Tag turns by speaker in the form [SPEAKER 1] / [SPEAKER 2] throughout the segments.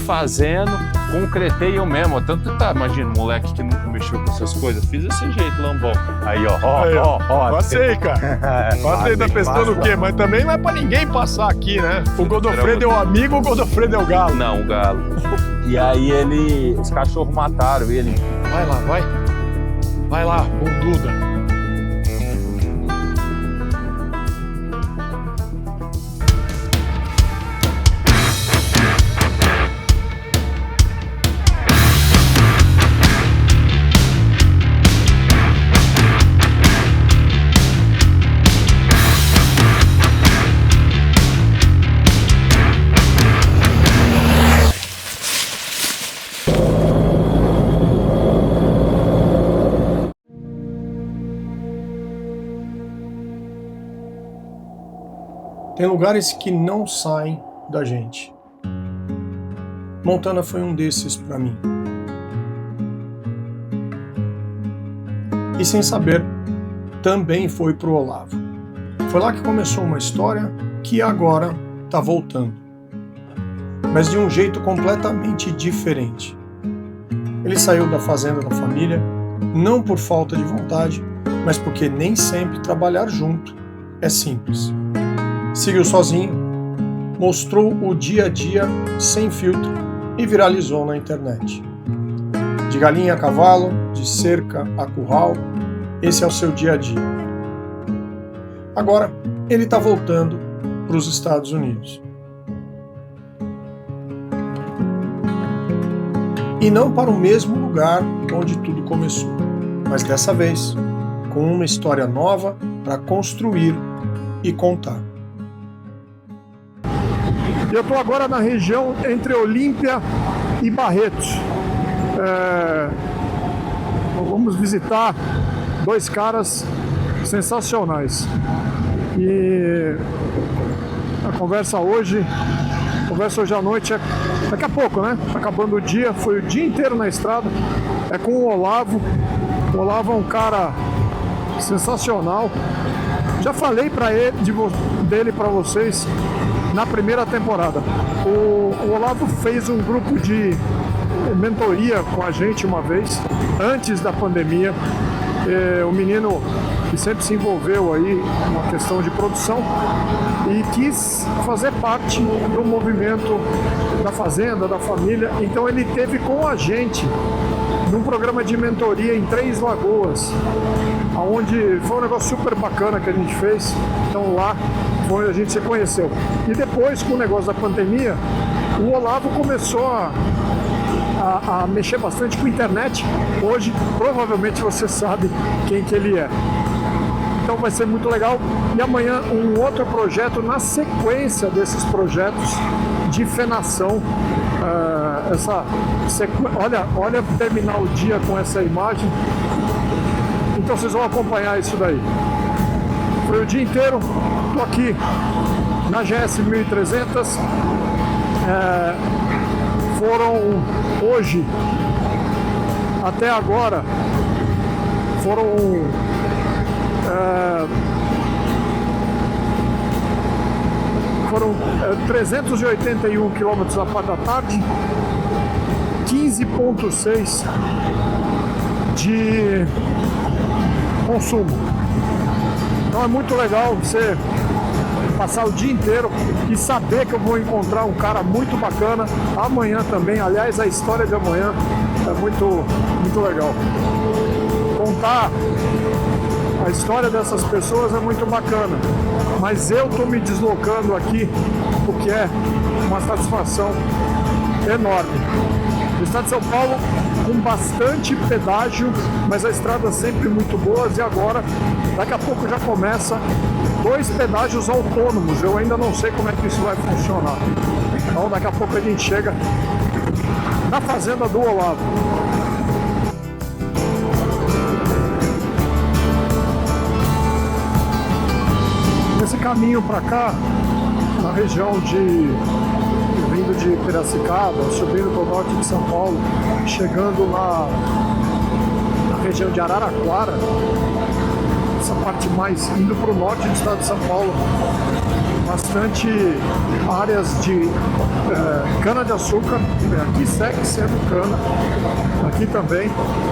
[SPEAKER 1] fazendo, concretei eu mesmo. Tanto que tá, imagina, moleque que nunca mexeu com essas coisas, fiz desse jeito, lambão. Aí, ó.
[SPEAKER 2] Passei, cara. Passei, tá pensando o quê? Mas também não é pra ninguém passar aqui, né? O Godofredo é o amigo ou o Godofredo é o galo?
[SPEAKER 1] Não, o galo. E aí os cachorros mataram ele.
[SPEAKER 2] Vai lá, vai. Vai lá, bunduda. Tem lugares que não saem da gente. Montana foi um desses para mim. E sem saber, também foi pro Olavo. Foi lá que começou uma história que agora tá voltando. Mas de um jeito completamente diferente. Ele saiu da fazenda da família, não por falta de vontade, mas porque nem sempre trabalhar junto é simples. Seguiu sozinho, mostrou o dia a dia sem filtro e viralizou na internet. De galinha a cavalo, de cerca a curral, esse é o seu dia a dia. Agora, ele está voltando para os Estados Unidos. E não para o mesmo lugar onde tudo começou, mas dessa vez com uma história nova para construir e contar. Eu estou agora na região entre Olímpia e Barretos. Vamos visitar dois caras sensacionais. E a conversa hoje à noite é daqui a pouco, né? Tá acabando o dia, foi o dia inteiro na estrada. É com o Olavo. O Olavo é um cara sensacional. Já falei dele para vocês na primeira temporada. O Olavo fez um grupo de mentoria com a gente uma vez, antes da pandemia. O menino que sempre se envolveu aí numa questão de produção e quis fazer parte do movimento da fazenda, da família. Então ele teve com a gente num programa de mentoria em Três Lagoas, onde foi um negócio super bacana que a gente fez. Então lá foi a gente se conheceu. E depois, com o negócio da pandemia, o Olavo começou a mexer bastante com a internet. Hoje, provavelmente você sabe quem que ele é. Então vai ser muito legal. E amanhã um outro projeto na sequência desses projetos de fenação. Olha terminar o dia com essa imagem. Então vocês vão acompanhar isso daí. Foi o dia inteiro. Estou aqui na GS 1300. Foram hoje, até agora, foram 381 quilômetros na parte da tarde, 15,6 de consumo. Então é muito legal você passar o dia inteiro e saber que eu vou encontrar um cara muito bacana amanhã também. Aliás, a história de amanhã é muito, muito legal. Contar a história dessas pessoas é muito bacana, mas eu estou me deslocando aqui porque é uma satisfação enorme. O estado de São Paulo com bastante pedágio, mas a estrada sempre muito boas. E agora, daqui a pouco já começa 2 pedágios autônomos. Eu ainda não sei como é que isso vai funcionar. Então daqui a pouco a gente chega na fazenda do Olavo. Esse caminho para cá, na região vindo de Piracicaba, subindo para o norte de São Paulo, chegando na região de Araraquara, essa parte mais indo para o norte do estado de São Paulo, bastante áreas de cana-de-açúcar. Aqui segue sendo cana, aqui também,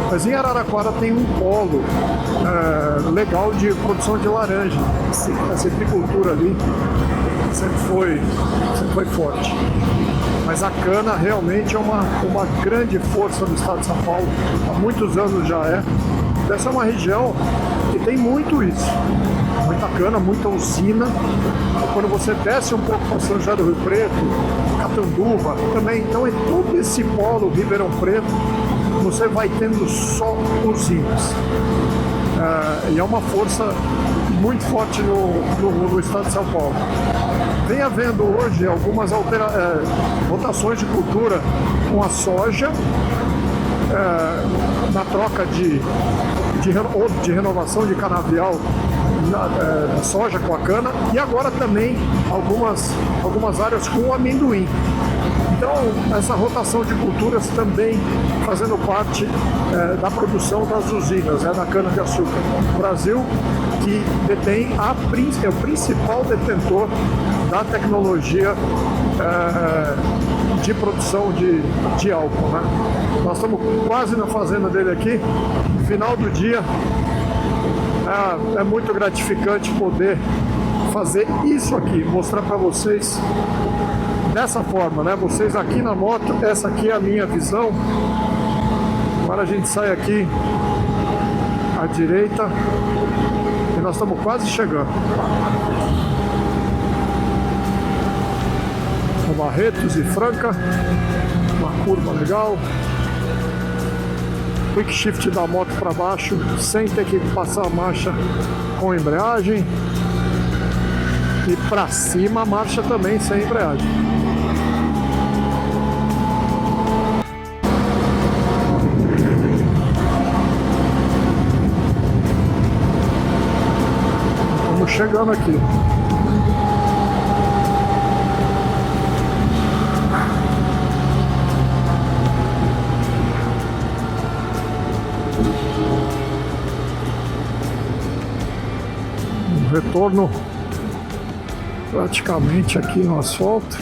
[SPEAKER 2] mas em Araraquara tem um polo legal de produção de laranja. Essa apicultura ali sempre foi forte. Mas a cana realmente é uma grande força do estado de São Paulo, há muitos anos já é. Essa é uma região que tem muito isso, muita cana, muita usina. Quando você desce um pouco para São José do Rio Preto, Catanduva também, então é todo esse polo Ribeirão Preto, você vai tendo só usinas. E é uma força muito forte no estado de São Paulo. Vem havendo hoje algumas rotações de cultura com a soja, na troca de renovação de canavial, na soja com a cana, e agora também algumas áreas com o amendoim. Então, essa rotação de culturas também fazendo parte da produção das usinas, da cana-de-açúcar. O Brasil, que detém é o principal detentor da tecnologia de produção de álcool, né? Nós estamos quase na fazenda dele aqui. No final do dia, é muito gratificante poder fazer isso aqui, mostrar para vocês dessa forma, né? Vocês aqui na moto, essa aqui é a minha visão. Agora a gente sai aqui à direita e nós estamos quase chegando. Barretos e Franca, uma curva legal. Quick shift da moto para baixo, sem ter que passar a marcha com embreagem. E para cima a marcha também sem embreagem. Estamos chegando aqui. Retorno praticamente aqui no asfalto.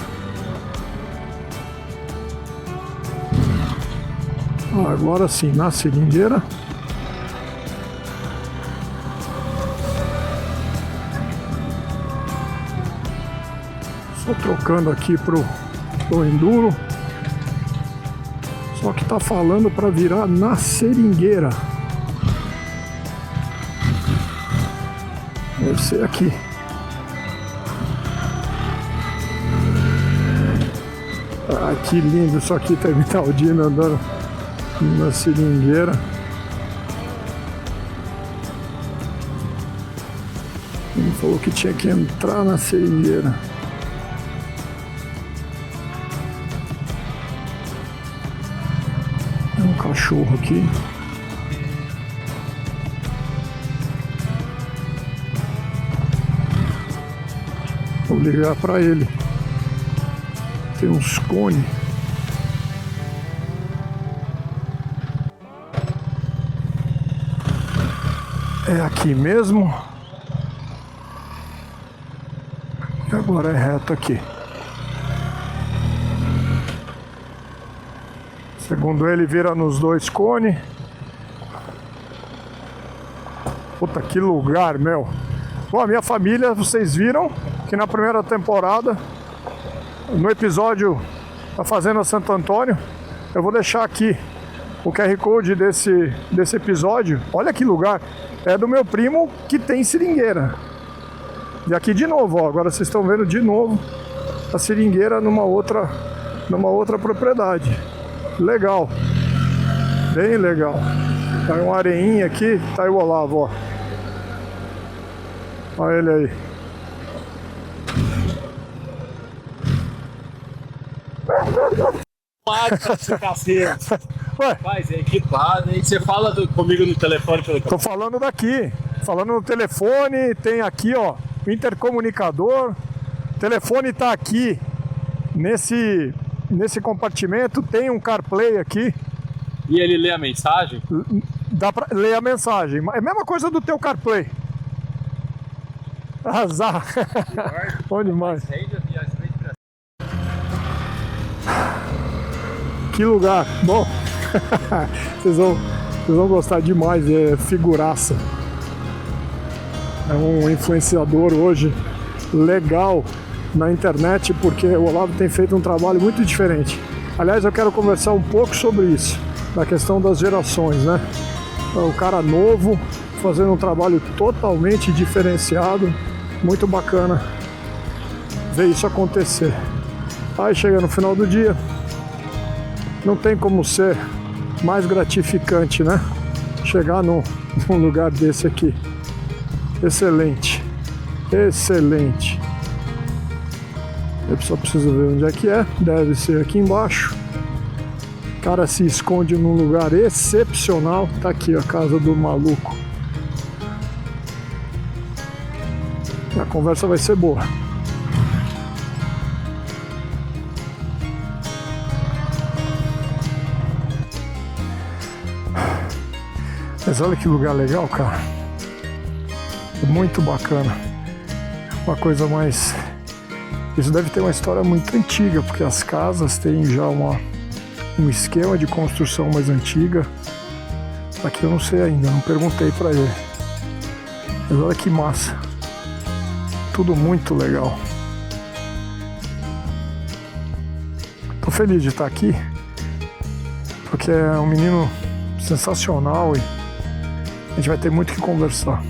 [SPEAKER 2] Agora sim, na seringueira. Só trocando aqui pro enduro. Só que tá falando para virar na seringueira. Deve ser aqui. Ah, que lindo isso aqui, Terminaldino andando na seringueira. Ele falou que tinha que entrar na seringueira. Tem um cachorro aqui. Vou ligar para ele. Tem uns cones. É aqui mesmo. E agora é reto aqui. Segundo ele, vira nos dois cones. Puta, que lugar, meu. Bom, a minha família, vocês viram que na primeira temporada, no episódio da Fazenda Santo Antônio, eu vou deixar aqui o QR Code desse episódio. Olha que lugar, é do meu primo que tem seringueira. E aqui de novo, ó, agora vocês estão vendo de novo a seringueira numa outra propriedade. Legal, bem legal. Tá uma areinha aqui, tá aí o Olavo, ó. Olha ele aí. Ué?
[SPEAKER 1] Rapaz, é equipado, hein? Você fala comigo no telefone pelo
[SPEAKER 2] Tô falando daqui. Falando no telefone, tem aqui, ó, o intercomunicador. O telefone tá aqui nesse compartimento, tem um CarPlay aqui.
[SPEAKER 1] E ele lê a mensagem?
[SPEAKER 2] Dá pra ler a mensagem. É a mesma coisa do teu CarPlay. Azar. Bom demais. Que lugar. Bom, vocês vão gostar demais. É figuraça. É um influenciador hoje legal na internet, porque o Olavo tem feito um trabalho muito diferente. Aliás, eu quero conversar um pouco sobre isso, da questão das gerações, né? O cara novo fazendo um trabalho totalmente diferenciado, muito bacana ver isso acontecer. Aí chega no final do dia, não tem como ser mais gratificante, né? Chegar num lugar desse aqui. Excelente, excelente. Eu só preciso ver onde é que é, deve ser aqui embaixo. O cara se esconde num lugar excepcional. Tá aqui a casa do maluco. E a conversa vai ser boa. Mas olha que lugar legal, cara. Muito bacana. Uma coisa mais... Isso deve ter uma história muito antiga, porque as casas têm já um esquema de construção mais antiga. Aqui eu não sei ainda, não perguntei pra ele. Mas olha que massa. Tudo muito legal. Tô feliz de estar aqui, porque é um menino sensacional e a gente vai ter muito que conversar.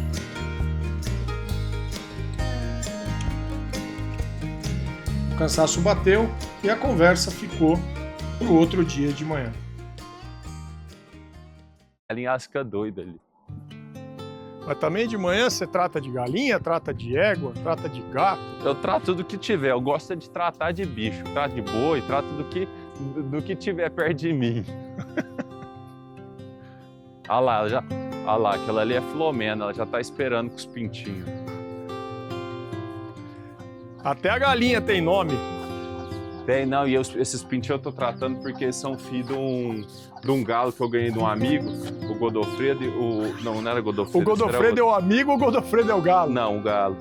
[SPEAKER 3] O cansaço bateu e a conversa ficou pro outro dia de manhã.
[SPEAKER 1] A galinha fica doida ali.
[SPEAKER 2] Mas também de manhã você trata de galinha, trata de égua, trata de gato.
[SPEAKER 1] Eu trato do que tiver, eu gosto de tratar de bicho, trato de boi, trato do que tiver perto de mim. Olha lá, aquela ali é Filomena, ela já tá esperando com os pintinhos.
[SPEAKER 2] Até a galinha tem nome.
[SPEAKER 1] Tem, não, e esses pintinhos eu tô tratando porque eles são filhos de um galo que eu ganhei de um amigo, o Godofredo, não era Godofredo.
[SPEAKER 2] O Godofredo é o amigo ou o Godofredo é o galo?
[SPEAKER 1] Não, o galo.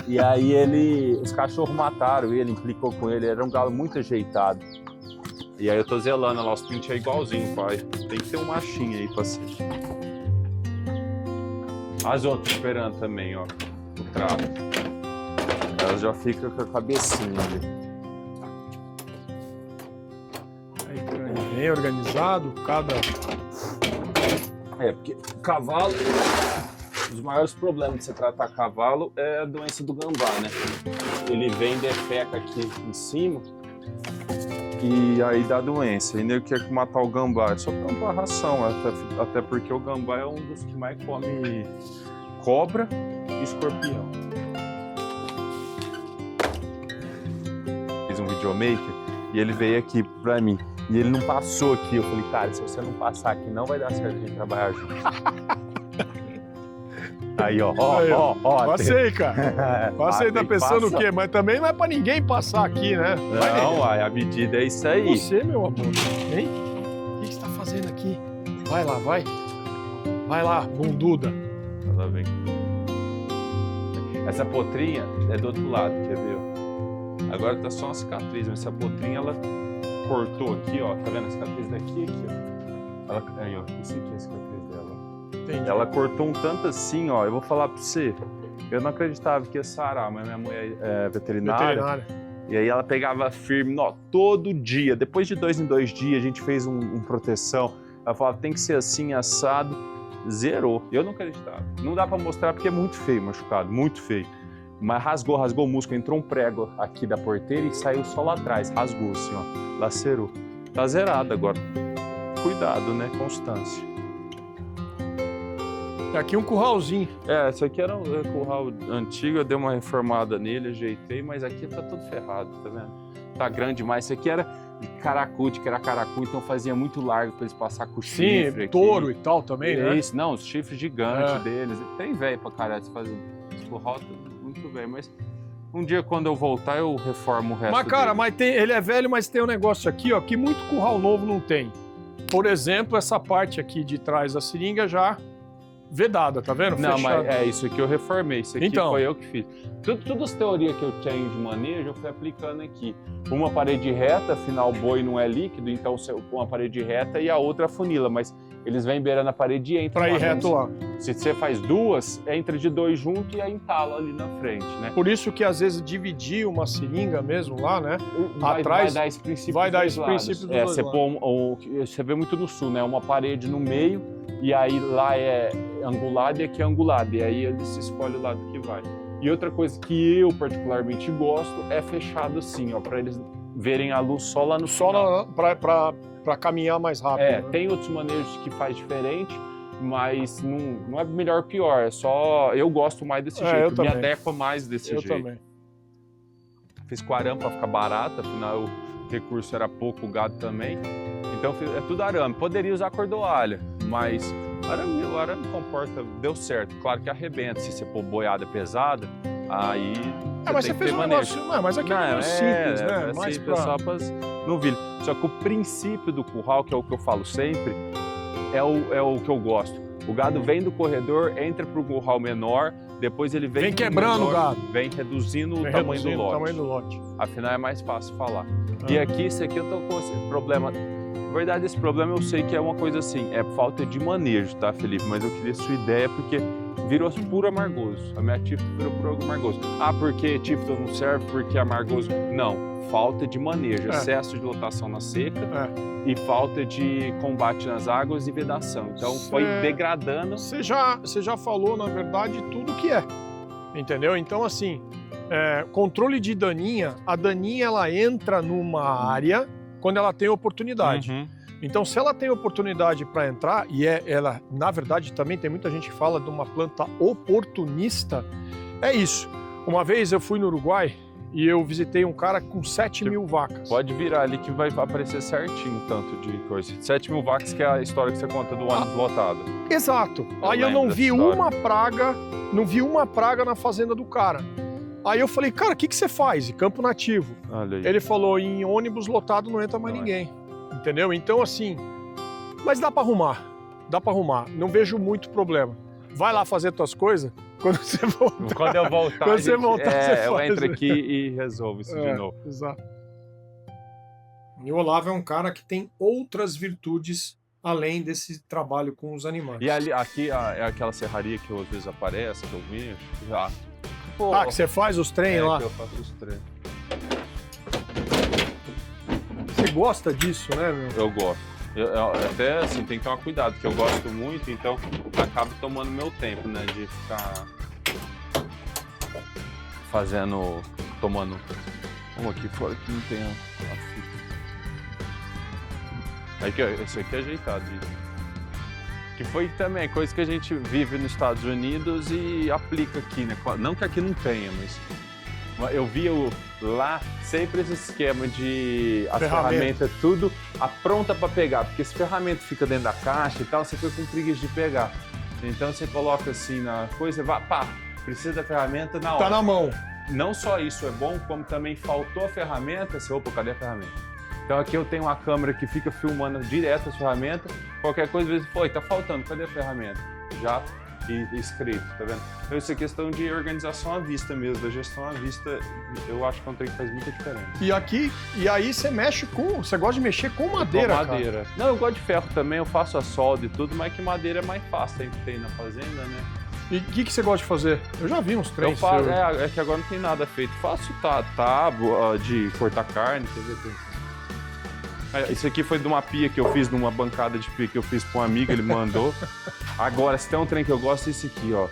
[SPEAKER 1] E aí os cachorros mataram ele, implicou com ele, era um galo muito ajeitado. E aí eu tô zelando lá, os pintinhos é igualzinho, pai. Tem que ter um machinho aí pra ser. As outras esperando também, ó, o trato. Elas já ficam com a cabecinha ali.
[SPEAKER 2] Bem organizado, cada...
[SPEAKER 1] Porque cavalo, os maiores problemas de você tratar cavalo é a doença do gambá, né? Ele vem, defeca aqui em cima e aí dá doença. E nem quer matar o gambá, é só tampar a ração, até porque o gambá é um dos que mais come cobra e escorpião. Fiz um videomaker e ele veio aqui pra mim. E ele não passou aqui. Eu falei, cara, se você não passar aqui, não vai dar certo a gente trabalhar junto. Aí, ó.
[SPEAKER 2] Passei, cara. Passei, tá pensando o quê? Mas também não é pra ninguém passar aqui, né?
[SPEAKER 1] Não, a medida é isso aí.
[SPEAKER 2] Você, meu amor, hein? O que você tá fazendo aqui? Vai lá, vai. Vai lá, bunduda.
[SPEAKER 1] Ela vem. Essa potrinha é do outro lado, quer ver? Agora tá só uma cicatriz, mas essa potrinha, ela cortou aqui, ó, tá vendo a cicatriz daqui, ó. Aí, ó, esse aqui é a cicatriz dela.
[SPEAKER 2] Entendi.
[SPEAKER 1] Ela cortou um tanto assim, ó, eu vou falar pra você, eu não acreditava que ia sarar, mas minha mulher é veterinária. E aí ela pegava firme, ó, todo dia, depois de 2 em 2 dias, a gente fez um proteção, ela falava, tem que ser assim, assado, zerou. Eu não acreditava. Não dá pra mostrar porque é muito feio machucado, muito feio. Mas rasgou o músculo, entrou um prego aqui da porteira e saiu só lá atrás, rasgou assim, ó, lacerou. Tá zerado agora. Cuidado, né? Constância.
[SPEAKER 2] Tá aqui um curralzinho.
[SPEAKER 1] Esse aqui era um curral antigo, eu dei uma reformada nele, ajeitei, mas aqui tá tudo ferrado, tá vendo? Tá grande demais. Isso aqui era de caracu, então fazia muito largo pra eles passar com o chifre.
[SPEAKER 2] Sim, touro e tal também, né?
[SPEAKER 1] Isso, não, os chifres gigantes deles. Tem velho pra caralho, você faz curral muito velho, mas um dia quando eu voltar eu reformo o resto.
[SPEAKER 2] Mas cara,
[SPEAKER 1] dele.
[SPEAKER 2] ele é velho, mas tem um negócio aqui, ó, que muito curral novo não tem. Por exemplo, essa parte aqui de trás da seringa já vedada, tá vendo?
[SPEAKER 1] Não,
[SPEAKER 2] fechada.
[SPEAKER 1] mas isso aqui eu reformei, isso aqui
[SPEAKER 2] Então.
[SPEAKER 1] foi eu que fiz. Todas as teorias que eu tenho de manejo, eu fui aplicando aqui. Uma parede reta, afinal o boi não é líquido, então uma parede reta e a outra funila, mas eles vêm beirando a parede e entram
[SPEAKER 2] Pra ir reto lá.
[SPEAKER 1] Se você faz duas, entra de dois juntos e aí entala ali na frente, né?
[SPEAKER 2] Por isso que às vezes dividir uma seringa mesmo lá, né?
[SPEAKER 1] Vai
[SPEAKER 2] Atrás
[SPEAKER 1] dar esse princípio
[SPEAKER 2] vai dar
[SPEAKER 1] dos
[SPEAKER 2] esse
[SPEAKER 1] lados.
[SPEAKER 2] princípio dos dois
[SPEAKER 1] você
[SPEAKER 2] lados.
[SPEAKER 1] você vê muito no sul, né? Uma parede no meio e aí lá é angulado e aqui é angulado. E aí ele se escolhe o lado que vai. E outra coisa que eu particularmente gosto é fechado assim, ó, para eles verem a luz só lá no final.
[SPEAKER 2] Para caminhar mais rápido.
[SPEAKER 1] É,
[SPEAKER 2] né?
[SPEAKER 1] tem outros manejos que faz diferente, mas não é melhor ou pior, é só eu gosto mais desse
[SPEAKER 2] eu
[SPEAKER 1] jeito, me
[SPEAKER 2] também.
[SPEAKER 1] adequa mais desse
[SPEAKER 2] Eu
[SPEAKER 1] jeito.
[SPEAKER 2] também.
[SPEAKER 1] Fiz com arame para ficar barato, afinal o recurso era pouco, o gado também. Então é tudo arame. Poderia usar cordoalha, mas o arame comporta, deu certo. Claro que arrebenta, se você pôr boiada pesada, aí
[SPEAKER 2] Mas você fez um negócio, mas aqui é um negócio simples, né?
[SPEAKER 1] É
[SPEAKER 2] Mais
[SPEAKER 1] simples, só para novilho. Só que o princípio do curral, que é o que eu falo sempre, é o que eu gosto. O gado vem do corredor, entra para o curral menor, depois ele vem
[SPEAKER 2] quebrando
[SPEAKER 1] menor,
[SPEAKER 2] o gado.
[SPEAKER 1] vem reduzindo o tamanho do lote. Afinal é mais fácil falar. E aqui, isso aqui eu tô com esse problema. Na verdade, esse problema eu sei que é uma coisa assim, é falta de manejo, tá, Felipe? Mas eu queria sua ideia porque virou puro amargoso. A minha Tifton virou puro amargoso. Porque Tifton não serve, porque é amargoso. Não, falta de manejo, excesso de lotação na seca e falta de combate nas águas e vedação. Então foi degradando.
[SPEAKER 2] Você já falou, na verdade, tudo que é, entendeu? Então, assim, controle de daninha, a daninha ela entra numa área quando ela tem oportunidade. Então, se ela tem oportunidade para entrar, e ela, na verdade, também tem muita gente que fala de uma planta oportunista, é isso. Uma vez eu fui no Uruguai e eu visitei um cara com 7.000 vacas.
[SPEAKER 1] Praticamente virar ali que vai aparecer certinho tanto de coisa. 7.000 vacas, que é a história que você conta do ônibus lotado.
[SPEAKER 2] Exato. Aí eu não vi uma praga na fazenda do cara. Aí eu falei, cara, o que você faz? Campo nativo.
[SPEAKER 1] Olha aí.
[SPEAKER 2] Ele falou, em ônibus lotado não entra mais ninguém. Entendeu? Então, assim, mas dá pra arrumar. Não vejo muito problema. Vai lá fazer tuas coisas, quando você voltar.
[SPEAKER 1] Quando eu voltar,
[SPEAKER 2] quando você voltar, você
[SPEAKER 1] eu
[SPEAKER 2] faz.
[SPEAKER 1] entro aqui e resolvo isso de novo.
[SPEAKER 2] Exato. E o Olavo é um cara que tem outras virtudes além desse trabalho com os animais.
[SPEAKER 1] E ali, aqui é aquela serraria que às vezes aparece, que eu vejo.
[SPEAKER 2] Que você faz os trem lá?
[SPEAKER 1] Que eu faço os trem.
[SPEAKER 2] Você gosta disso, né, meu?
[SPEAKER 1] Eu gosto. Até assim, tem que tomar cuidado, porque eu gosto muito, então acabo tomando meu tempo, né? De ficar tomando. Vamos aqui fora que não tem a fita. Aí, esse aqui é ajeitado, que foi também coisa que a gente vive nos Estados Unidos e aplica aqui, né? Não que aqui não tenha, mas eu vi lá sempre esse esquema de as ferramentas tudo pronta para pegar, porque se a ferramenta fica dentro da caixa e tal, você fica com preguiça de pegar. Então você coloca assim na coisa, precisa da ferramenta na hora.
[SPEAKER 2] Tá na mão.
[SPEAKER 1] Não só isso é bom, como também faltou a ferramenta, cadê a ferramenta? Então aqui eu tenho uma câmera que fica filmando direto as ferramentas, qualquer coisa, às vezes, tá faltando, cadê a ferramenta? Já escrito, tá vendo? Então isso é questão de organização à vista mesmo, da gestão à vista, eu acho que é um trem que faz muita diferença.
[SPEAKER 2] E aí você gosta de mexer com madeira,
[SPEAKER 1] madeira.
[SPEAKER 2] Cara.
[SPEAKER 1] Não, eu gosto de ferro também, eu faço a solda e tudo, mas que madeira é mais fácil tem na fazenda, né?
[SPEAKER 2] E o que você gosta de fazer? Eu já vi uns trem.
[SPEAKER 1] Eu faço, é que agora não tem nada feito. Faço tábua de cortar carne, quer dizer, isso aqui foi de uma pia que eu fiz, de uma bancada de pia que eu fiz para um amigo, ele mandou. Agora, se tem um trem que eu gosto, é esse aqui, ó.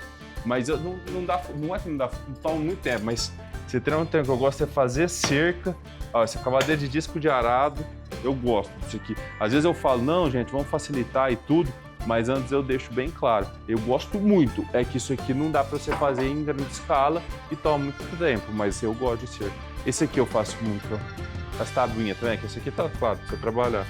[SPEAKER 1] Mas não é que não toma muito tempo, mas se tem um trem que eu gosto é fazer cerca, ó, essa cavadeira de disco de arado, eu gosto disso aqui. Às vezes eu falo, não, gente, vamos facilitar e tudo, mas antes eu deixo bem claro, eu gosto muito, é que isso aqui não dá para você fazer em grande escala e toma muito tempo, mas eu gosto de cerca. Esse aqui eu faço muito, ó. As tabuinhas também, que esse aqui tá claro pra você trabalhar.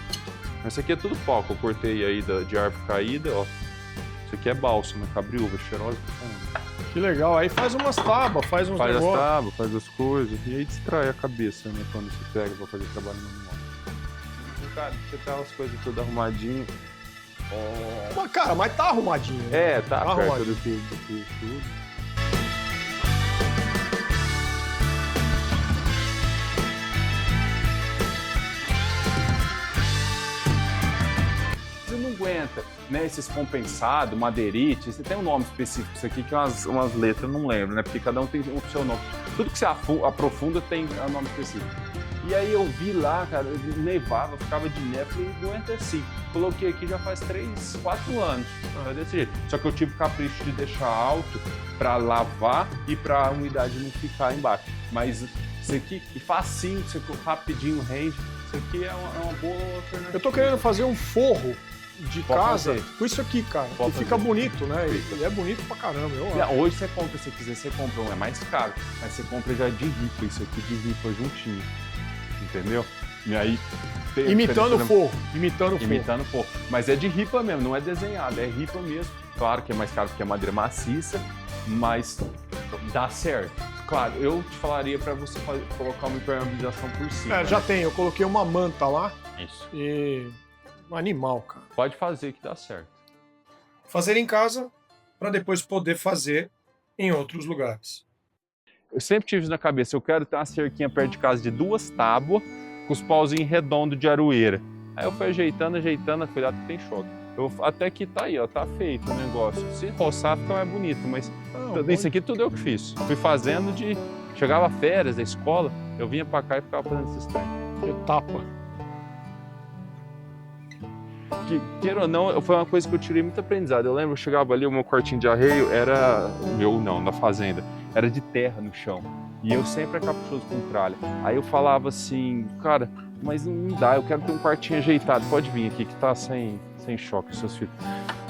[SPEAKER 1] Esse aqui é tudo pau que eu cortei aí de árvore caída, ó. Isso aqui é bálsamo, cabriúva, cheirosa pra caramba.
[SPEAKER 2] Que legal, aí faz umas tábuas, faz uns negócios.
[SPEAKER 1] Faz as tábuas, faz as coisas, e aí distrai a cabeça, né, quando você pega pra fazer trabalho manual. Cara, você tá as coisas tudo arrumadinho,
[SPEAKER 3] Mas, cara, mas tá arrumadinho.
[SPEAKER 1] É, tá perto
[SPEAKER 3] arrumadinho.
[SPEAKER 1] do que tudo. Você não aguenta, né? Esses compensados, madeirite, você tem um nome específico isso aqui, que é umas letras, eu não lembro, né? Porque cada um tem o seu nome. Tudo que você aprofunda tem um nome específico. E aí eu vi lá, cara, nevava, ficava de neve, falei, aguenta assim. Coloquei aqui já faz 3, 4 anos, desse jeito. Só que eu tive o capricho de deixar alto para lavar e para a umidade não ficar embaixo. Mas isso aqui, e facinho, você rapidinho rende, isso aqui é uma boa alternativa.
[SPEAKER 3] Eu tô querendo fazer um forro de
[SPEAKER 1] Pode
[SPEAKER 3] casa
[SPEAKER 1] fazer.
[SPEAKER 3] com isso aqui, cara.
[SPEAKER 1] Pode
[SPEAKER 3] E fica
[SPEAKER 1] fazer.
[SPEAKER 3] bonito, né?
[SPEAKER 1] Fica.
[SPEAKER 3] E é bonito pra caramba.
[SPEAKER 1] Hoje você compra, se quiser, você compra um, é mais caro, mas você compra já de ripa, isso aqui de ripa juntinho. Entendeu? E aí.
[SPEAKER 3] Imitando o forro.
[SPEAKER 1] Imitando o forro. Mas é de ripa mesmo, não é desenhado, é ripa mesmo. Claro que é mais caro porque é madeira maciça, mas dá certo. Claro, eu te falaria para você colocar uma impermeabilização por cima.
[SPEAKER 3] Já tem, eu coloquei uma manta lá.
[SPEAKER 1] Isso.
[SPEAKER 3] E. Um animal, cara.
[SPEAKER 1] Pode fazer que dá certo.
[SPEAKER 3] Fazer em casa para depois poder fazer em outros lugares.
[SPEAKER 1] Eu sempre tive isso na cabeça, eu quero ter uma cerquinha perto de casa de 2 tábuas com os pauzinhos redondos de aroeira. Aí eu fui ajeitando, cuidado que tem choque. Até que tá aí, ó, tá feito o negócio. Se roçar fica mais bonito, mas isso aqui tudo eu que fiz. Fui fazendo chegava férias da escola, eu vinha pra cá e ficava fazendo esses trem.
[SPEAKER 3] Etapa.
[SPEAKER 1] Queira ou não, foi uma coisa que eu tirei muito aprendizado. Eu lembro, eu chegava ali, o meu quartinho de arreio era... na fazenda. Era de terra no chão. E eu sempre caprichoso com tralha. Aí eu falava assim, cara, mas não dá, eu quero ter um quartinho ajeitado. Pode vir aqui que tá sem choque os seus filhos.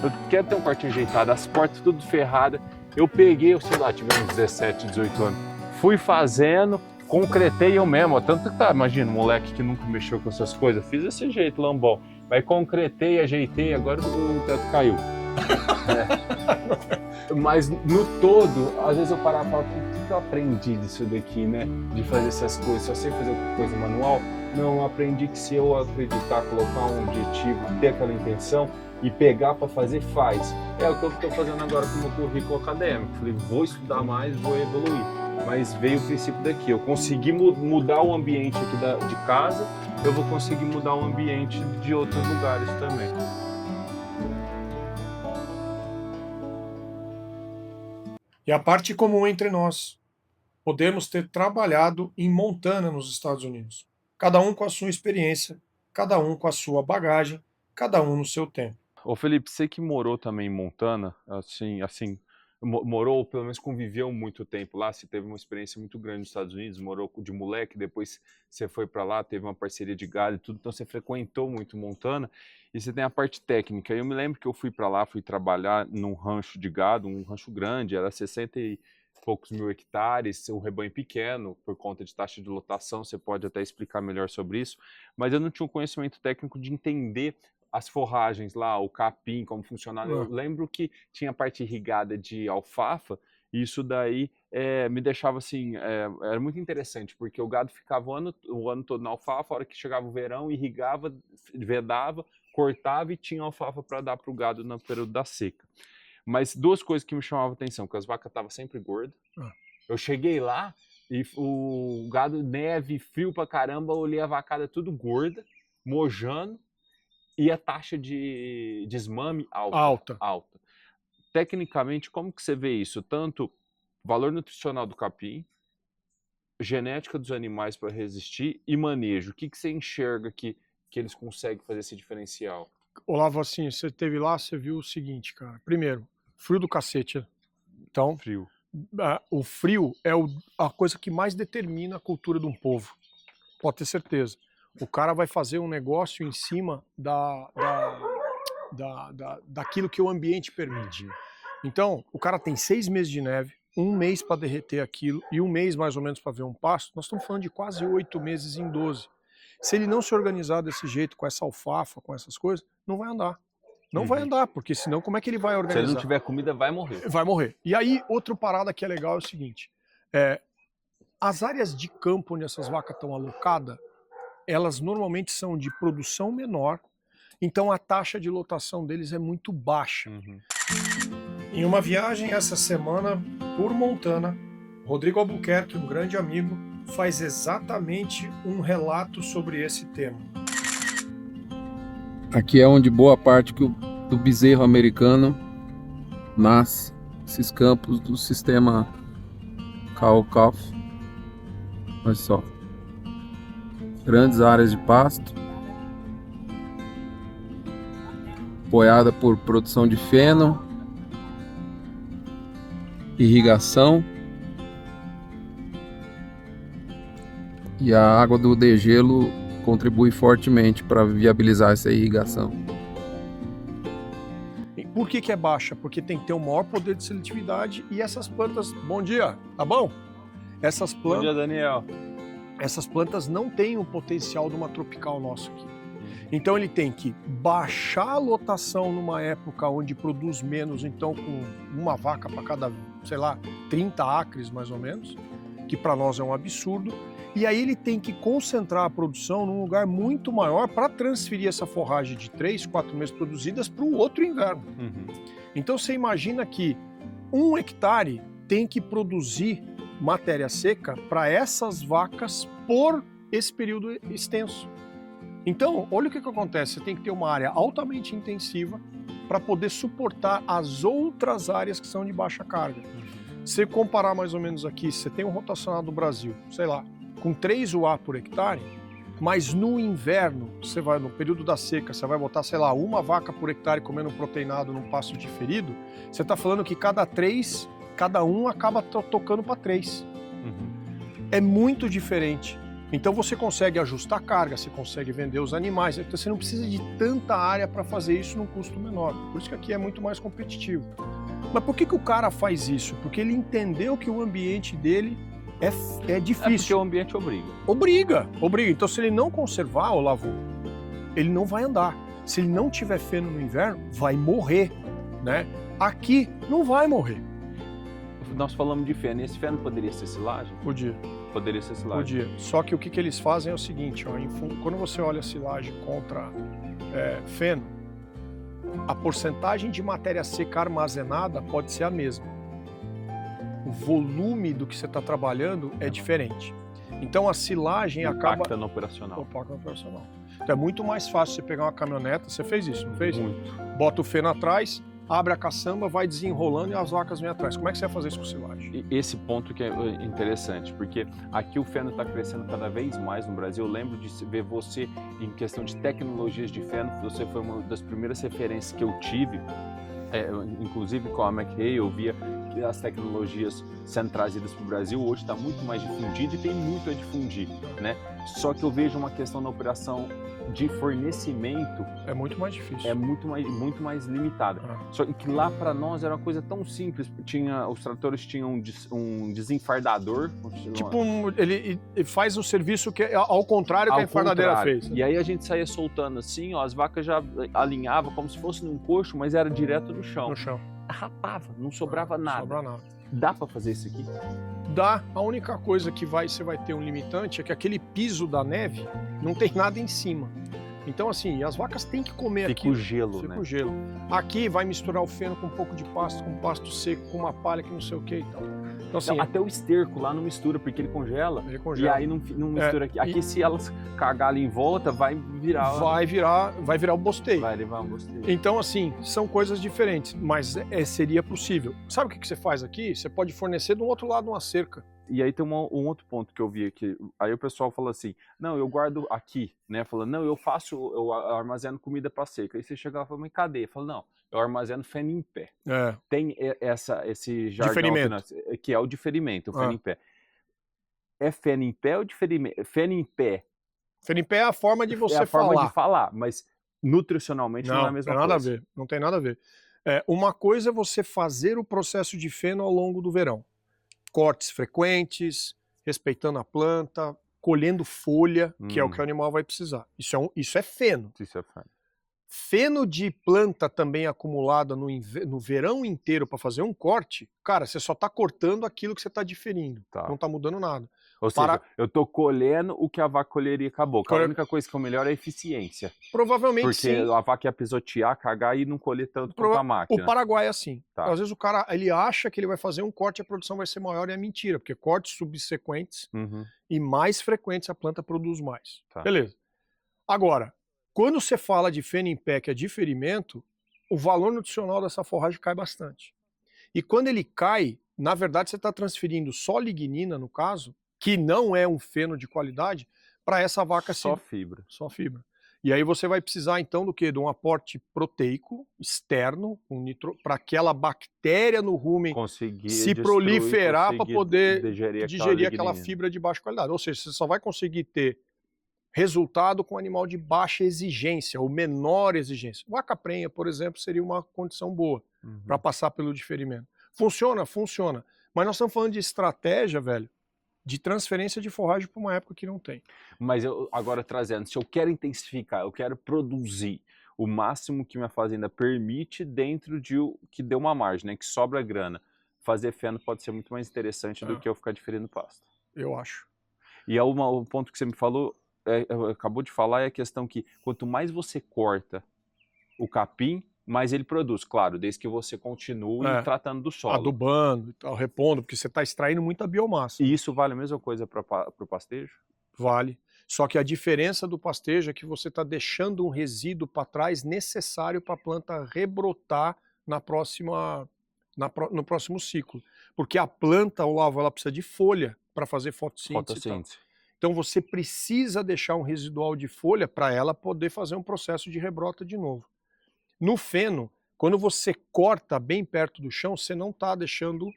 [SPEAKER 1] Eu quero ter um quartinho ajeitado, as portas tudo ferradas. Eu peguei, eu sei lá, tive uns 17, 18 anos. Fui fazendo, concretei eu mesmo. Tanto que tá, imagina, moleque que nunca mexeu com essas coisas. Fiz desse jeito, lambão. Mas concretei, ajeitei, agora o teto caiu. Mas no todo, às vezes eu parava e falava, o que eu aprendi disso daqui, né? De fazer essas coisas, só sei fazer coisa manual. Não, eu aprendi que se eu acreditar, colocar um objetivo, ter aquela intenção e pegar para fazer, faz. É o que eu estou fazendo agora com o meu currículo acadêmico. Falei, vou estudar mais, vou evoluir. Mas veio o princípio daqui, eu consegui mudar o ambiente aqui de casa, eu vou conseguir mudar o ambiente de outros lugares também.
[SPEAKER 3] E a parte comum entre nós. Podemos ter trabalhado em Montana, nos Estados Unidos. Cada um com a sua experiência, cada um com a sua bagagem, cada um no seu tempo.
[SPEAKER 1] Ô Felipe, você que morou também em Montana, assim, morou, ou pelo menos conviveu muito tempo lá, você teve uma experiência muito grande nos Estados Unidos, morou de moleque, depois você foi para lá, teve uma parceria de gado e tudo, então você frequentou muito Montana e você tem a parte técnica. Eu me lembro que eu fui para lá, fui trabalhar num rancho de gado, um rancho grande, era 60 e poucos mil hectares, um rebanho pequeno, por conta de taxa de lotação, você pode até explicar melhor sobre isso, mas eu não tinha um conhecimento técnico de entender as forragens lá, o capim, como funcionava. Eu lembro que tinha a parte irrigada de alfafa, e isso daí me deixava assim, era muito interessante, porque o gado ficava o ano todo na alfafa, a hora que chegava o verão, irrigava, vedava, cortava e tinha alfafa para dar para o gado no período da seca. Mas 2 coisas que me chamavam a atenção, que as vacas estavam sempre gordas. Eu cheguei lá e o gado, neve, frio pra caramba, eu olhei a vacada tudo gorda, mojando, e a taxa de desmame alta. Tecnicamente, como que você vê isso? Tanto valor nutricional do capim, genética dos animais para resistir e manejo. O que você enxerga que eles conseguem fazer esse diferencial?
[SPEAKER 3] Olavo, assim, você esteve lá, você viu o seguinte, cara. Primeiro, frio do cacete. Então,
[SPEAKER 1] Frio.
[SPEAKER 3] O frio é a coisa que mais determina a cultura de um povo. Pode ter certeza. O cara vai fazer um negócio em cima daquilo que o ambiente permite. Então, o cara tem 6 meses de neve, 1 mês para derreter aquilo e 1 mês mais ou menos para ver um pasto. Nós estamos falando de quase 8 meses em 12. Se ele não se organizar desse jeito, com essa alfafa, com essas coisas, não vai andar. Não vai andar, porque senão como é que ele vai organizar?
[SPEAKER 1] Se ele não tiver comida, vai morrer.
[SPEAKER 3] Vai morrer. E aí, outra parada que é legal é o seguinte, as áreas de campo onde essas vacas estão alocadas, elas normalmente são de produção menor Então a taxa de lotação deles é muito baixa.
[SPEAKER 1] Uhum.
[SPEAKER 3] Em uma viagem essa semana por Montana, Rodrigo Albuquerque, um grande amigo, faz exatamente um relato sobre esse tema.
[SPEAKER 4] Aqui é onde boa parte do bezerro americano nasce, esses campos do sistema cow-calf. Olha só, grandes áreas de pasto, apoiada por produção de feno, irrigação, e a água do degelo contribui fortemente para viabilizar essa irrigação.
[SPEAKER 3] Por que é baixa? Porque tem que ter o maior poder de seletividade e essas plantas... Bom dia, tá bom? Essas plantas...
[SPEAKER 1] Bom dia, Daniel.
[SPEAKER 3] Essas plantas não têm o potencial de uma tropical nosso aqui. Então ele tem que baixar a lotação numa época onde produz menos, então com uma vaca para cada, sei lá, 30 acres mais ou menos, que para nós é um absurdo. E aí ele tem que concentrar a produção num lugar muito maior para transferir essa forragem de 3, 4 meses produzidas para o outro inverno.
[SPEAKER 1] Uhum.
[SPEAKER 3] Então você imagina que 1 hectare tem que produzir matéria seca para essas vacas por esse período extenso. Então, olha o que acontece, você tem que ter uma área altamente intensiva para poder suportar as outras áreas que são de baixa carga. Se comparar mais ou menos aqui, você tem um rotacionado do Brasil, sei lá, com 3 UA por hectare, mas no inverno, você vai no período da seca, você vai botar, sei lá, 1 vaca por hectare comendo proteinado num pasto diferido, você está falando que cada 3, cada um acaba tocando para 3.
[SPEAKER 1] Uhum.
[SPEAKER 3] É muito diferente. Então você consegue ajustar a carga, você consegue vender os animais, então você não precisa de tanta área para fazer isso num custo menor. Por isso que aqui é muito mais competitivo. Mas por que o cara faz isso? Porque ele entendeu que o ambiente dele é difícil.
[SPEAKER 1] É porque o ambiente obriga.
[SPEAKER 3] Obriga. Então se ele não conservar o lavor, ele não vai andar. Se ele não tiver feno no inverno, vai morrer, né? Aqui não vai morrer.
[SPEAKER 1] Nós falamos de feno. Esse feno poderia ser silagem? Poderia ser silagem.
[SPEAKER 3] Podia. Só que o que eles fazem é o seguinte, ó, quando você olha a silagem contra feno, a porcentagem de matéria seca armazenada pode ser a mesma. O volume do que você está trabalhando é diferente. Então a silagem
[SPEAKER 1] Impacta no operacional.
[SPEAKER 3] Impacta no operacional. Então é muito mais fácil você pegar uma caminhoneta, você fez isso, não fez?
[SPEAKER 1] Muito.
[SPEAKER 3] Bota o feno atrás, abre a caçamba, vai desenrolando e as vacas vêm atrás. Como é que você vai fazer isso com silagem?
[SPEAKER 1] E esse ponto que é interessante, porque aqui o feno está crescendo cada vez mais no Brasil. Eu lembro de ver você em questão de tecnologias de feno, você foi uma das primeiras referências que eu tive, inclusive com a McRae, eu via que as tecnologias sendo trazidas para o Brasil. Hoje está muito mais difundido e tem muito a difundir, né? Só que eu vejo uma questão na operação de fornecimento
[SPEAKER 3] é muito mais difícil,
[SPEAKER 1] é muito mais limitada. Só que lá para nós era uma coisa tão simples. Os tratores tinham um desenfardador,
[SPEAKER 3] tipo ele faz o serviço que ao contrário que a enfardadeira fez.
[SPEAKER 1] E aí a gente saía soltando assim, ó, as vacas já alinhavam como se fosse num coxo, mas era direto no chão. Rapava, não sobrava nada.
[SPEAKER 3] Não sobra nada.
[SPEAKER 1] Dá para fazer isso aqui?
[SPEAKER 3] Dá. A única coisa que você vai ter um limitante é que aquele piso da neve não tem nada em cima. Então, assim, as vacas têm que comer aqui.
[SPEAKER 1] Fica o gelo, né?
[SPEAKER 3] Fica o gelo. Aqui vai misturar o feno com um pouco de pasto, com pasto seco, com uma palha que não sei o que e tal. Então, assim,
[SPEAKER 1] até o esterco lá não mistura, porque ele congela. E aí não mistura aqui. Aqui, se elas cagarem em volta, vai virar
[SPEAKER 3] o bosteio.
[SPEAKER 1] Vai levar um bosteio.
[SPEAKER 3] Então, assim, são coisas diferentes, mas seria possível. Sabe o que você faz aqui? Você pode fornecer do outro lado uma cerca.
[SPEAKER 1] E aí tem um outro ponto que eu vi aqui. Aí o pessoal fala assim, não, eu guardo aqui, né? Falando, não, eu armazeno comida para seca. Aí você chega lá e fala, mas cadê? Fala, não, eu armazeno feno em pé. Tem esse jargão que é o diferimento, o feno em pé. É feno em pé ou diferimento? Feno em pé.
[SPEAKER 3] Feno em pé é a forma de você falar.
[SPEAKER 1] É a forma de falar, mas nutricionalmente não é a mesma coisa.
[SPEAKER 3] Não tem nada a ver, não tem nada a ver. Uma coisa é você fazer o processo de feno ao longo do verão. Cortes frequentes, respeitando a planta, colhendo folha, que é o que o animal vai precisar. Isso é feno.
[SPEAKER 1] Isso é feno.
[SPEAKER 3] Feno de planta também acumulada no verão inteiro para fazer um corte, cara, você só está cortando aquilo que você está diferindo. Não está mudando nada.
[SPEAKER 1] Ou seja, eu tô colhendo o que a vaca colheria com a boca. A única coisa que eu melhoro é a eficiência.
[SPEAKER 3] Provavelmente
[SPEAKER 1] porque
[SPEAKER 3] sim.
[SPEAKER 1] A vaca ia pisotear, cagar e não colher tanto quanto a máquina.
[SPEAKER 3] O Paraguai é assim.
[SPEAKER 1] Tá.
[SPEAKER 3] Às vezes o cara ele acha que ele vai fazer um corte e a produção vai ser maior e é mentira, porque cortes subsequentes e mais frequentes a planta produz mais.
[SPEAKER 1] Tá.
[SPEAKER 3] Beleza. Agora, quando você fala de feno em pé, que é diferimento, o valor nutricional dessa forragem cai bastante. E quando ele cai, na verdade você está transferindo só lignina, no caso, que não é um feno de qualidade, para essa vaca
[SPEAKER 1] Só fibra.
[SPEAKER 3] Só fibra. E aí você vai precisar então do quê? De um aporte proteico externo, para aquela bactéria no rumen
[SPEAKER 1] conseguir
[SPEAKER 3] se proliferar para poder digerir aquela fibra de baixa qualidade. Ou seja, você só vai conseguir ter resultado com animal de baixa exigência ou menor exigência. Vaca prenha, por exemplo, seria uma condição boa para passar pelo diferimento. Funciona? Funciona. Mas nós estamos falando de estratégia, velho, de transferência de forragem para uma época que não tem.
[SPEAKER 1] Mas eu agora trazendo, se eu quero intensificar, eu quero produzir o máximo que minha fazenda permite dentro de que dê uma margem, né, que sobra grana, fazer feno pode ser muito mais interessante do que eu ficar diferindo pasto.
[SPEAKER 3] Eu acho.
[SPEAKER 1] E o ponto que você me falou, acabou de falar, é a questão que quanto mais você corta o capim, mais ele produz, claro, desde que você continue tratando do solo.
[SPEAKER 3] Adubando, e tal, repondo, porque você está extraindo muita biomassa.
[SPEAKER 1] E isso vale a mesma coisa para o pastejo?
[SPEAKER 3] Vale. Só que a diferença do pastejo é que você está deixando um resíduo para trás necessário para a planta rebrotar no próximo ciclo. Porque a planta, Olavo, ela precisa de folha para fazer fotossíntese. Então você precisa deixar um residual de folha para ela poder fazer um processo de rebrota de novo. No feno, quando você corta bem perto do chão, você não está deixando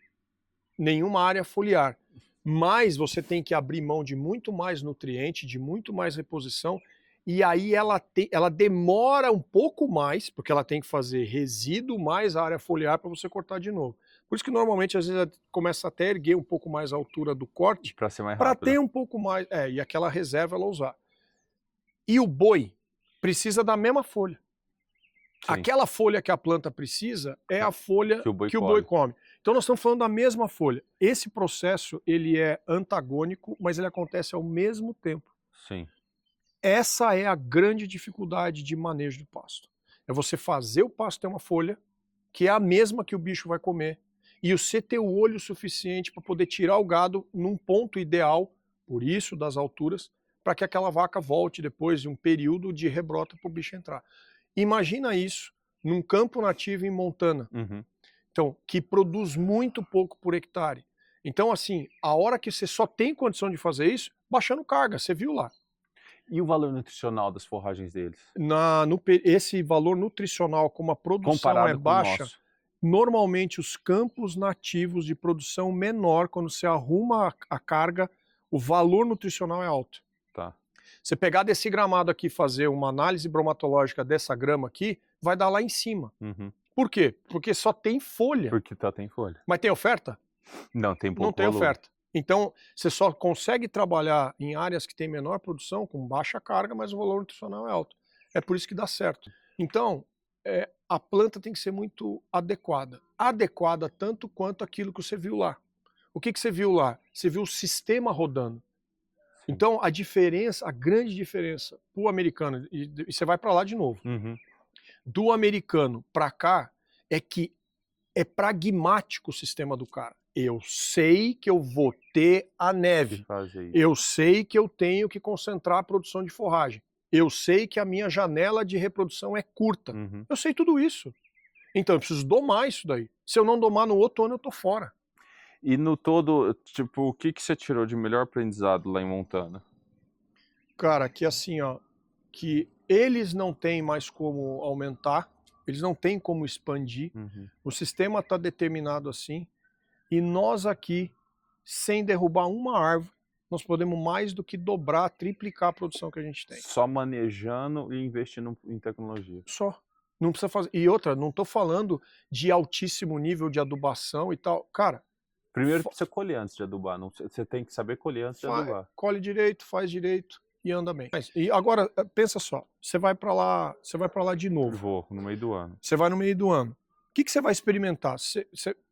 [SPEAKER 3] nenhuma área foliar. Mas você tem que abrir mão de muito mais nutriente, de muito mais reposição, e aí ela demora um pouco mais, porque ela tem que fazer resíduo mais a área foliar para você cortar de novo. Por isso que normalmente às vezes ela começa até a erguer um pouco mais a altura do corte,
[SPEAKER 1] para ser mais
[SPEAKER 3] rápido,
[SPEAKER 1] para
[SPEAKER 3] ter um pouco mais, e aquela reserva ela usar. E o boi precisa da mesma folha. Sim. Aquela folha que a planta precisa é a folha que o boi come. Então nós estamos falando da mesma folha. Esse processo ele é antagônico, mas ele acontece ao mesmo tempo.
[SPEAKER 1] Sim.
[SPEAKER 3] Essa é a grande dificuldade de manejo do pasto. É você fazer o pasto ter uma folha que é a mesma que o bicho vai comer e você ter o olho suficiente para poder tirar o gado num ponto ideal, por isso das alturas, para que aquela vaca volte depois de um período de rebrota para o bicho entrar. Imagina isso num campo nativo em Montana, então, que produz muito pouco por hectare. Então, assim, a hora que você só tem condição de fazer isso, baixando carga, você viu lá.
[SPEAKER 1] E o valor nutricional das forragens deles?
[SPEAKER 3] Esse valor nutricional, como a produção comparado é baixa, normalmente os campos nativos de produção menor, quando você arruma a carga, o valor nutricional é alto.
[SPEAKER 1] Tá.
[SPEAKER 3] Você pegar desse gramado aqui e fazer uma análise bromatológica dessa grama aqui, vai dar lá em cima. Por quê? Porque só tem folha.
[SPEAKER 1] Porque tem folha.
[SPEAKER 3] Mas tem oferta?
[SPEAKER 1] Não, tem pouco
[SPEAKER 3] Não tem
[SPEAKER 1] volume.
[SPEAKER 3] oferta. Então, você só consegue trabalhar em áreas que têm menor produção, com baixa carga, mas o valor nutricional é alto. É por isso que dá certo. Então, a planta tem que ser muito adequada. Adequada tanto quanto aquilo que você viu lá. O que você viu lá? Você viu o sistema rodando. Então, a grande diferença para o americano, e você vai para lá de novo, do americano para cá, é que é pragmático o sistema do cara. Eu sei que eu vou ter a neve. Eu sei que eu tenho que concentrar a produção de forragem. Eu sei que a minha janela de reprodução é curta. Eu sei tudo isso. Então eu preciso domar isso daí. Se eu não domar no outro ano, eu tô fora.
[SPEAKER 1] E no todo, tipo, o que você tirou de melhor aprendizado lá em Montana?
[SPEAKER 3] Cara, que assim, ó, que eles não têm mais como aumentar, eles não têm como expandir. O sistema está determinado assim. E nós aqui, sem derrubar uma árvore, nós podemos mais do que dobrar, triplicar a produção que a gente tem.
[SPEAKER 1] Só manejando e investindo em tecnologia.
[SPEAKER 3] Só. Não precisa fazer. E outra, não estou falando de altíssimo nível de adubação e tal. Cara.
[SPEAKER 1] Primeiro precisa colher antes de adubar. Você tem que saber colher antes de adubar.
[SPEAKER 3] Colhe direito, faz direito e anda bem. E agora, pensa só. Você vai para lá de novo.
[SPEAKER 1] Vou, no meio do ano.
[SPEAKER 3] Você vai no meio do ano. O que você vai experimentar?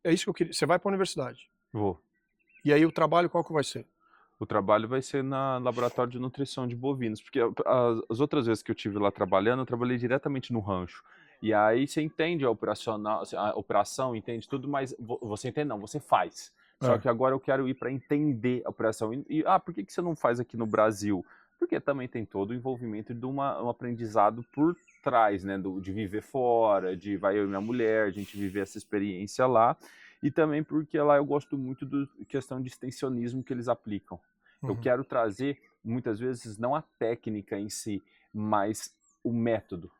[SPEAKER 3] É isso que eu queria. Você vai para a universidade.
[SPEAKER 1] Vou.
[SPEAKER 3] E aí o trabalho qual que vai ser?
[SPEAKER 1] O trabalho vai ser na laboratório de nutrição de bovinos, porque as outras vezes que eu tive lá trabalhando, eu trabalhei diretamente no rancho. E aí você entende a operação, entende tudo, mas você entende não, você faz. Só que agora eu quero ir para entender a operação. Por que você não faz aqui no Brasil? Porque também tem todo o envolvimento de um aprendizado por trás, né? De viver fora, vai eu e minha mulher, a gente viver essa experiência lá. E também porque lá eu gosto muito da questão de extensionismo que eles aplicam. Eu quero trazer, muitas vezes, não a técnica em si, mas o método.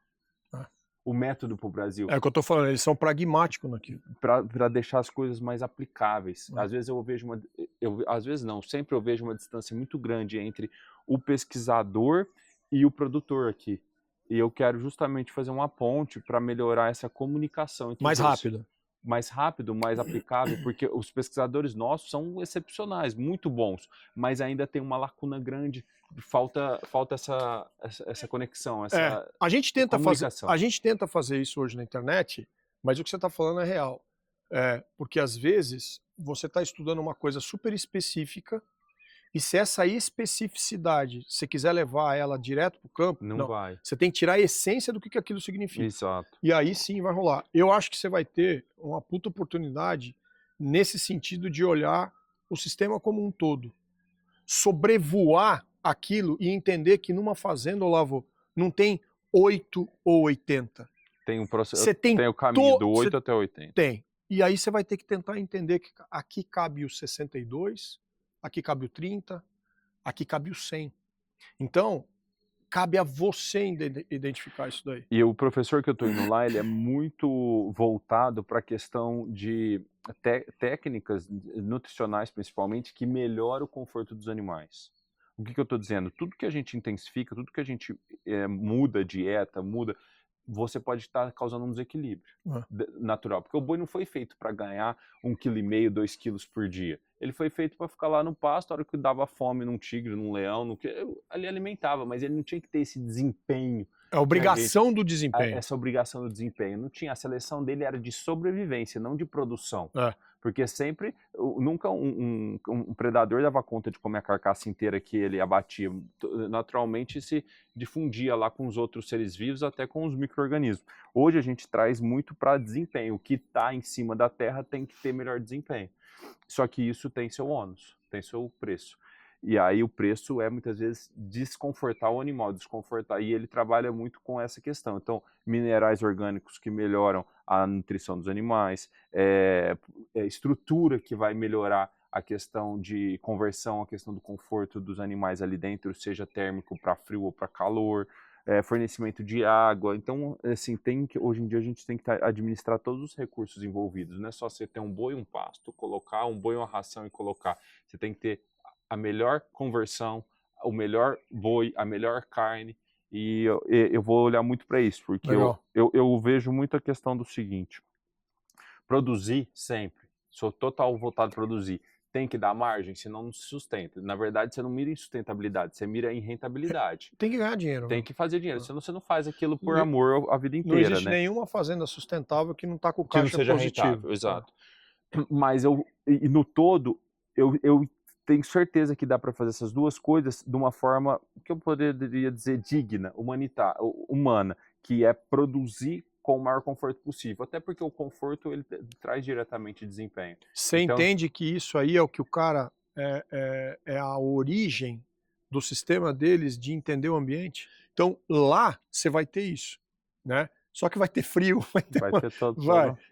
[SPEAKER 1] O método para o Brasil.
[SPEAKER 3] É o que eu estou falando, eles são pragmáticos naquilo.
[SPEAKER 1] Para deixar as coisas mais aplicáveis. Às vezes eu vejo sempre eu vejo uma distância muito grande entre o pesquisador e o produtor aqui. E eu quero justamente fazer uma ponte para melhorar essa comunicação.
[SPEAKER 3] Mais rápido.
[SPEAKER 1] Mais rápido, mais aplicável, porque os pesquisadores nossos são excepcionais, muito bons, mas ainda tem uma lacuna grande, falta essa conexão,
[SPEAKER 3] a gente tenta fazer isso hoje na internet, mas o que você está falando é real. Porque às vezes você está estudando uma coisa super específica e se essa especificidade você quiser levar ela direto para o campo, não vai. Você tem que tirar a essência do que aquilo significa.
[SPEAKER 1] Exato.
[SPEAKER 3] E aí sim vai rolar. Eu acho que você vai ter uma puta oportunidade nesse sentido de olhar o sistema como um todo. Sobrevoar aquilo e entender que numa fazenda, Olavo, não tem 8 ou 80.
[SPEAKER 1] Tem um processo, tem o caminho do 8 até 80.
[SPEAKER 3] Tem. E aí você vai ter que tentar entender que aqui cabe o 62, aqui cabe o 30, aqui cabe o 100. Então, cabe a você identificar isso daí.
[SPEAKER 1] E o professor que eu estou indo lá, ele é muito voltado para a questão de técnicas nutricionais, principalmente, que melhoram o conforto dos animais. O que eu estou dizendo? Tudo que a gente intensifica, tudo que a gente muda, dieta, você pode estar causando um desequilíbrio natural. Porque o boi não foi feito para ganhar 1,5 kg, 2 kg por dia. Ele foi feito para ficar lá no pasto, a hora que dava fome num tigre, num leão, ali alimentava, mas ele não tinha que ter esse desempenho.
[SPEAKER 3] A obrigação do desempenho.
[SPEAKER 1] Essa obrigação do desempenho. Não tinha, a seleção dele era de sobrevivência, não de produção. Porque nunca um predador dava conta de comer a carcaça inteira que ele abatia. Naturalmente se difundia lá com os outros seres vivos, até com os micro-organismos. Hoje a gente traz muito para desempenho. O que está em cima da terra tem que ter melhor desempenho. Só que isso tem seu ônus, tem seu preço. E aí o preço é muitas vezes desconfortar o animal, e ele trabalha muito com essa questão. Então, minerais orgânicos que melhoram a nutrição dos animais, estrutura que vai melhorar a questão de conversão, a questão do conforto dos animais ali dentro, seja térmico para frio ou para calor, fornecimento de água. Então, assim, hoje em dia a gente tem que administrar todos os recursos envolvidos. Não é só você ter um boi e um pasto, colocar um boi e uma ração e colocar. Você tem que ter a melhor conversão, o melhor boi, a melhor carne, e eu vou olhar muito para isso, porque eu vejo muito a questão do seguinte: produzir sempre, sou total voltado a produzir, tem que dar margem, senão não se sustenta. Na verdade, você não mira em sustentabilidade, você mira em rentabilidade.
[SPEAKER 3] Tem que ganhar dinheiro.
[SPEAKER 1] Tem que fazer dinheiro, senão você não faz aquilo por amor a vida inteira.
[SPEAKER 3] Não existe nenhuma fazenda sustentável que não está com o caixa
[SPEAKER 1] que não seja
[SPEAKER 3] positivo.
[SPEAKER 1] Rentável, exato. Mas no todo, eu tenho certeza que dá para fazer essas duas coisas de uma forma que eu poderia dizer digna, humana, que é produzir com o maior conforto possível. Até porque o conforto ele traz diretamente desempenho.
[SPEAKER 3] Você entende que isso aí é o que o cara é a origem do sistema deles de entender o ambiente? Então lá você vai ter isso, né? Só que vai ter frio, vai ter todo.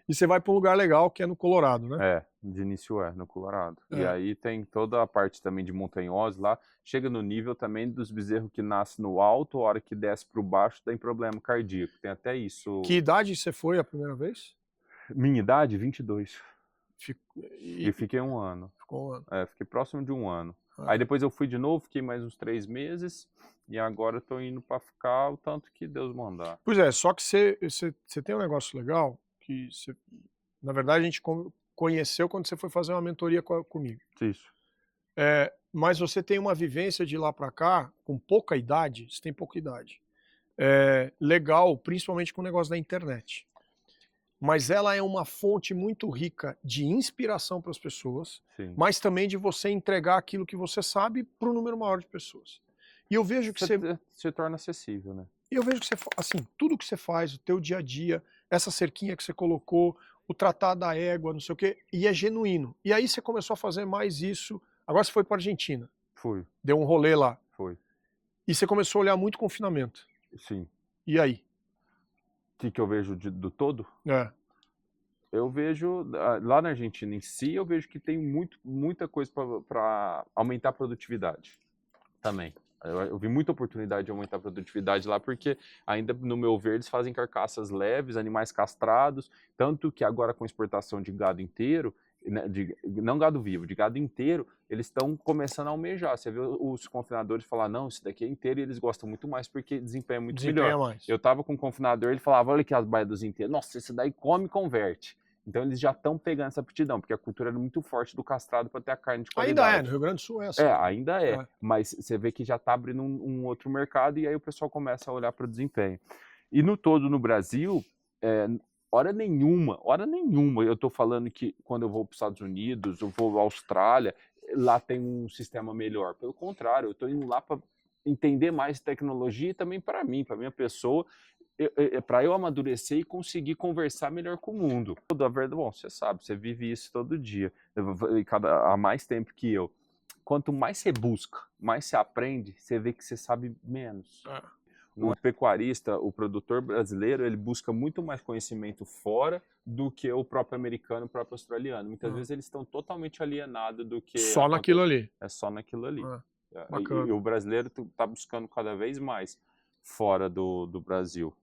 [SPEAKER 3] E você vai para um lugar legal que é no Colorado, né?
[SPEAKER 1] De início no Colorado. E aí tem toda a parte também de montanhosos lá. Chega no nível também dos bezerros que nascem no alto, a hora que desce para o baixo tem problema cardíaco. Tem até isso.
[SPEAKER 3] Que idade você foi a primeira vez?
[SPEAKER 1] Minha idade, 22. E fiquei 1 ano.
[SPEAKER 3] Ficou 1 ano.
[SPEAKER 1] Fiquei próximo de 1 ano. Aí depois eu fui de novo, fiquei mais uns 3 meses. E agora eu tô indo para ficar o tanto que Deus mandar.
[SPEAKER 3] Pois é, só que você tem um negócio legal que na verdade a gente conheceu quando você foi fazer uma mentoria comigo.
[SPEAKER 1] Isso.
[SPEAKER 3] Mas você tem uma vivência de lá para cá, com pouca idade, você tem pouca idade. Legal, principalmente com o negócio da internet. mas ela é uma fonte muito rica de inspiração para as pessoas,
[SPEAKER 1] Sim.
[SPEAKER 3] mas também de você entregar aquilo que você sabe para um número maior de pessoas. E eu vejo que você
[SPEAKER 1] se torna acessível, né?
[SPEAKER 3] E eu vejo que você, assim, tudo que você faz, o teu dia a dia, essa cerquinha que você colocou, o tratar da égua, não sei o quê, e é genuíno. E aí você começou a fazer mais isso. Agora você foi para Argentina.
[SPEAKER 1] Fui.
[SPEAKER 3] Deu um rolê lá.
[SPEAKER 1] Foi.
[SPEAKER 3] E você começou a olhar muito confinamento.
[SPEAKER 1] Sim.
[SPEAKER 3] E aí?
[SPEAKER 1] O que eu vejo do todo?
[SPEAKER 3] É.
[SPEAKER 1] Eu vejo, lá na Argentina em si, eu vejo que tem muita coisa para aumentar a produtividade também. Eu vi muita oportunidade de aumentar a produtividade lá, porque ainda, no meu ver, eles fazem carcaças leves, animais castrados, tanto que agora com exportação de gado inteiro, não gado vivo, de gado inteiro, eles estão começando a almejar. Você vê os confinadores falar, não, isso daqui é inteiro, e eles gostam muito mais porque desempenha muito melhor.
[SPEAKER 3] Mais.
[SPEAKER 1] Eu tava com um confinador, ele falava, olha aqui as baias dos inteiros, nossa, esse daí come e converte. Então eles já estão pegando essa aptidão, porque a cultura era muito forte do castrado para ter a carne de qualidade.
[SPEAKER 3] Ainda é, no Rio Grande do Sul é assim.
[SPEAKER 1] Ainda é, mas você vê que já está abrindo um outro mercado e aí o pessoal começa a olhar para o desempenho. E no todo, no Brasil, hora nenhuma, eu estou falando que quando eu vou para os Estados Unidos, eu vou à Austrália, lá tem um sistema melhor. Pelo contrário, eu estou indo lá para entender mais tecnologia e também para mim, para minha pessoa, para eu amadurecer e conseguir conversar melhor com o mundo. Bom, você sabe, você vive isso todo dia, há mais tempo que eu. Quanto mais você busca, mais você aprende, você vê que você sabe menos. O pecuarista, o produtor brasileiro, ele busca muito mais conhecimento fora do que o próprio americano, o próprio australiano. Muitas vezes eles estão totalmente alienados do que...
[SPEAKER 3] Só naquilo ali.
[SPEAKER 1] É só naquilo ali.
[SPEAKER 3] Bacana.
[SPEAKER 1] E o brasileiro está buscando cada vez mais fora do Brasil.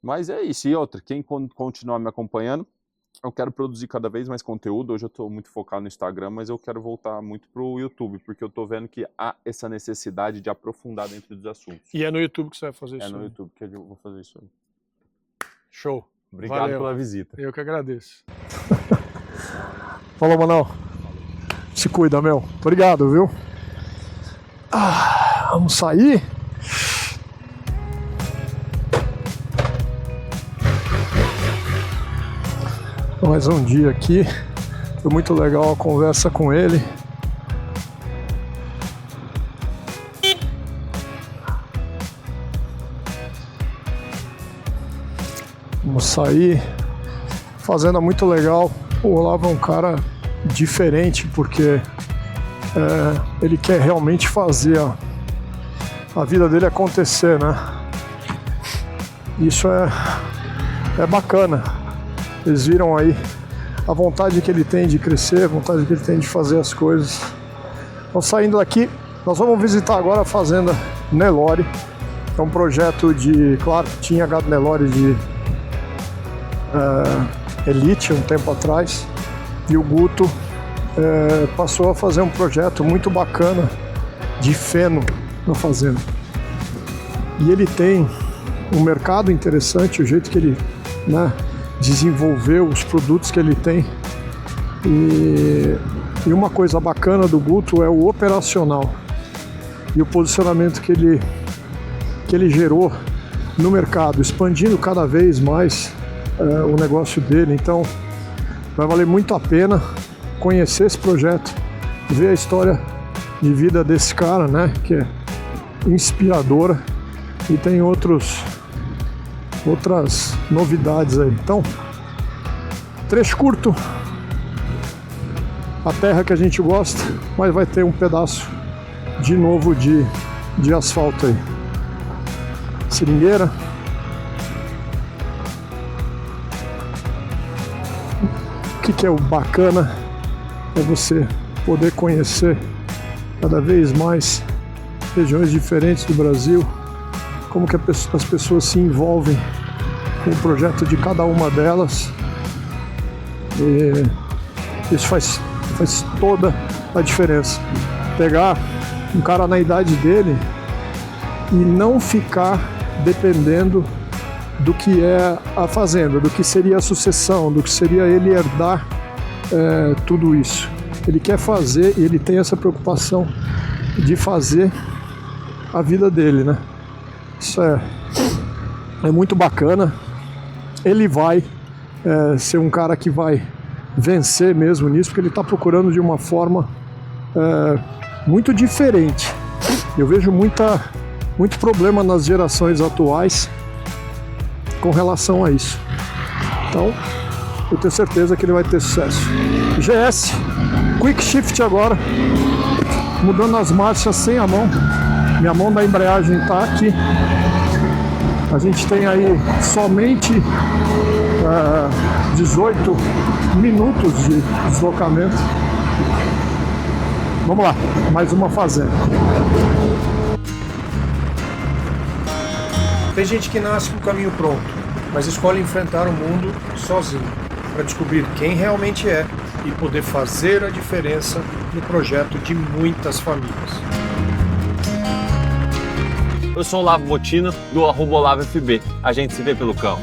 [SPEAKER 1] Mas é isso. E outra, quem continuar me acompanhando, eu quero produzir cada vez mais conteúdo. Hoje eu estou muito focado no Instagram, mas eu quero voltar muito para o YouTube, porque eu estou vendo que há essa necessidade de aprofundar dentro dos assuntos.
[SPEAKER 3] E é no YouTube que você vai fazer isso?
[SPEAKER 1] É no YouTube que eu vou fazer isso aí.
[SPEAKER 3] Show.
[SPEAKER 1] Obrigado pela visita.
[SPEAKER 3] Eu que agradeço.
[SPEAKER 2] Falou, Manão. Se cuida, meu. Obrigado, viu? Vamos sair? Mais um dia aqui, foi muito legal a conversa com ele. Vamos sair, fazenda muito legal. O Olavo é um cara diferente porque ele quer realmente fazer a vida dele acontecer, né? Isso é bacana. Eles viram aí a vontade que ele tem de crescer, a vontade que ele tem de fazer as coisas. Então, saindo daqui, nós vamos visitar agora a fazenda Nelore. É um projeto claro, tinha gado Nelore de elite um tempo atrás. E o Guto passou a fazer um projeto muito bacana de feno na fazenda. E ele tem um mercado interessante, o jeito que ele desenvolveu os produtos que ele tem. E uma coisa bacana do Guto é o operacional e o posicionamento que ele gerou no mercado, expandindo cada vez mais o negócio dele. Então vai valer muito a pena conhecer esse projeto, ver a história de vida desse cara, né, que é inspiradora, e tem outras novidades aí. Então, trecho curto, a terra que a gente gosta, mas vai ter um pedaço de novo de asfalto aí. Seringueira. O que é o bacana é você poder conhecer cada vez mais regiões diferentes do Brasil, como que as pessoas se envolvem com o projeto de cada uma delas. E isso faz toda a diferença. Pegar um cara na idade dele e não ficar dependendo do que é a fazenda, do que seria a sucessão, do que seria ele herdar tudo isso. Ele quer fazer e ele tem essa preocupação de fazer a vida dele, né? Isso é muito bacana. Ele vai ser um cara que vai vencer mesmo nisso, porque ele está procurando de uma forma muito diferente. Eu vejo muito problema nas gerações atuais com relação a isso. Então, eu tenho certeza que ele vai ter sucesso. GS, Quick Shift agora, mudando as marchas sem a mão. Minha mão da embreagem está aqui. A gente tem aí somente 18 minutos de deslocamento. Vamos lá, mais uma fazenda.
[SPEAKER 3] Tem gente que nasce com o caminho pronto, mas escolhe enfrentar o mundo sozinho, para descobrir quem realmente é e poder fazer a diferença no projeto de muitas famílias.
[SPEAKER 5] Eu sou o Olavo Bottino, do @OlavoFB. A gente se vê pelo cão.